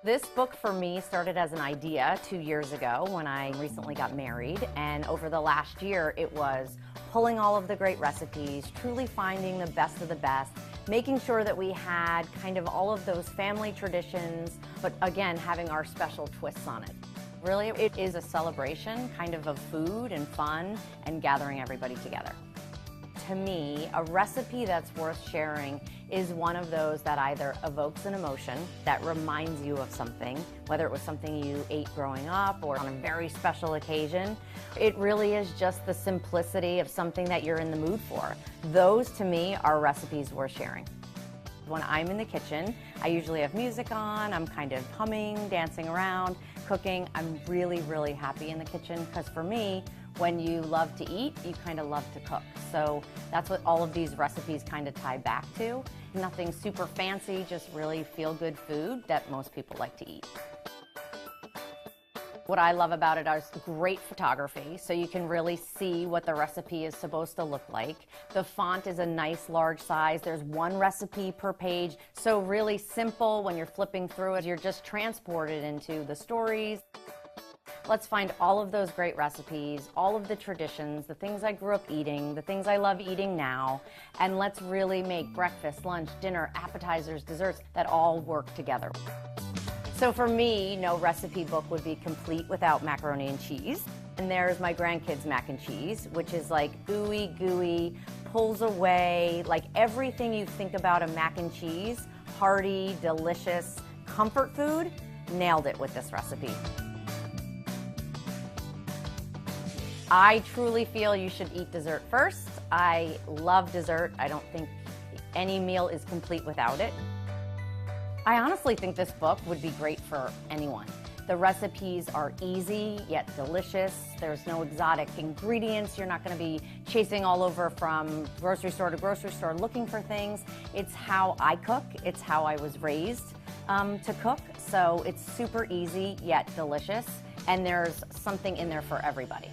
This book for me started as an idea 2 years ago when I recently got married, and over the last year it was pulling all of the great recipes, truly finding the best of the best, making sure that we had kind of all of those family traditions, but again, having our special twists on it. Really, it is a celebration kind of food and fun and gathering everybody together. To me, a recipe that's worth sharing is one of those that either evokes an emotion, that reminds you of something, whether it was something you ate growing up or on a very special occasion. It really is just the simplicity of something that you're in the mood for. Those, to me, are recipes worth sharing. When I'm in the kitchen, I usually have music on, I'm kind of humming, dancing around, cooking. I'm really, really happy in the kitchen because for me, when you love to eat, you kind of love to cook. So that's what all of these recipes kind of tie back to. Nothing super fancy, just really feel-good food that most people like to eat. What I love about it is great photography, so you can really see what the recipe is supposed to look like. The font is a nice large size. There's one recipe per page, so really simple when you're flipping through it. You're just transported into the stories. Let's find all of those great recipes, all of the traditions, the things I grew up eating, the things I love eating now, and let's really make breakfast, lunch, dinner, appetizers, desserts that all work together. So for me, no recipe book would be complete without macaroni and cheese. And there's my grandkids' mac and cheese, which is like ooey gooey, pulls away, like everything you think about a mac and cheese, hearty, delicious, comfort food, nailed it with this recipe. I truly feel you should eat dessert first. I love dessert. I don't think any meal is complete without it. I honestly think this book would be great for anyone. The recipes are easy yet delicious. There's no exotic ingredients. You're not going to be chasing all over from grocery store to grocery store looking for things. It's how I cook. It's how I was raised to cook. So it's super easy yet delicious. And there's something in there for everybody.